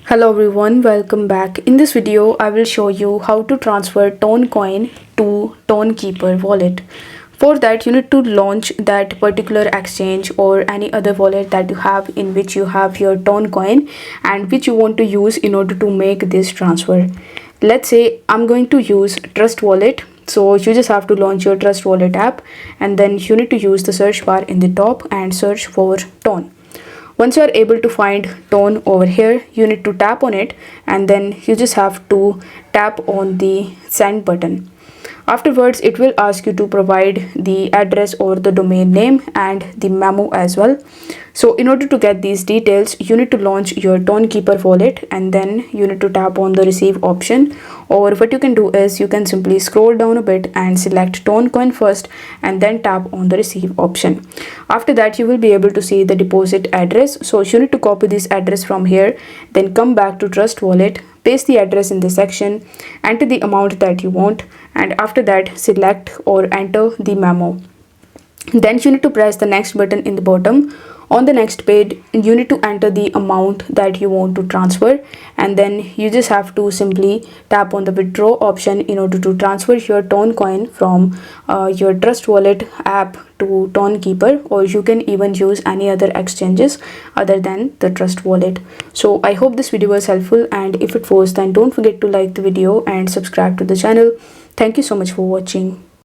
Hello everyone, welcome back. In this video, I will show you how to transfer Toncoin to Tonkeeper wallet. For that, you need to launch that particular exchange or any other wallet that you have in which you have your Toncoin and which you want to use in order to make this transfer. Let's say I'm going to use Trust Wallet. So you just have to launch your Trust Wallet app and then you need to use the search bar in the top and search for Ton. Once you are able to find Ton over here, you need to tap on it and then you just have to tap on the send button. Afterwards, it will ask you to provide the address or the domain name and the memo as well. So in order to get these details, you need to launch your Tonkeeper wallet and then you need to tap on the receive option. Or what you can do is you can simply scroll down a bit and select Toncoin first and then tap on the receive option. After that, you will be able to see the deposit address. So you need to copy this address from here, then come back to Trust Wallet, paste the address in the section, enter the amount that you want, and after that select or enter the memo. Then you need to press the next button in the bottom. On the next page, you need to enter the amount that you want to transfer and then you just have to simply tap on the withdraw option in order to transfer your Toncoin from your Trust Wallet app to Tonkeeper, or you can even use any other exchanges other than the Trust Wallet. So I hope this video was helpful, and if it was, then don't forget to like the video and subscribe to the channel. Thank you so much for watching.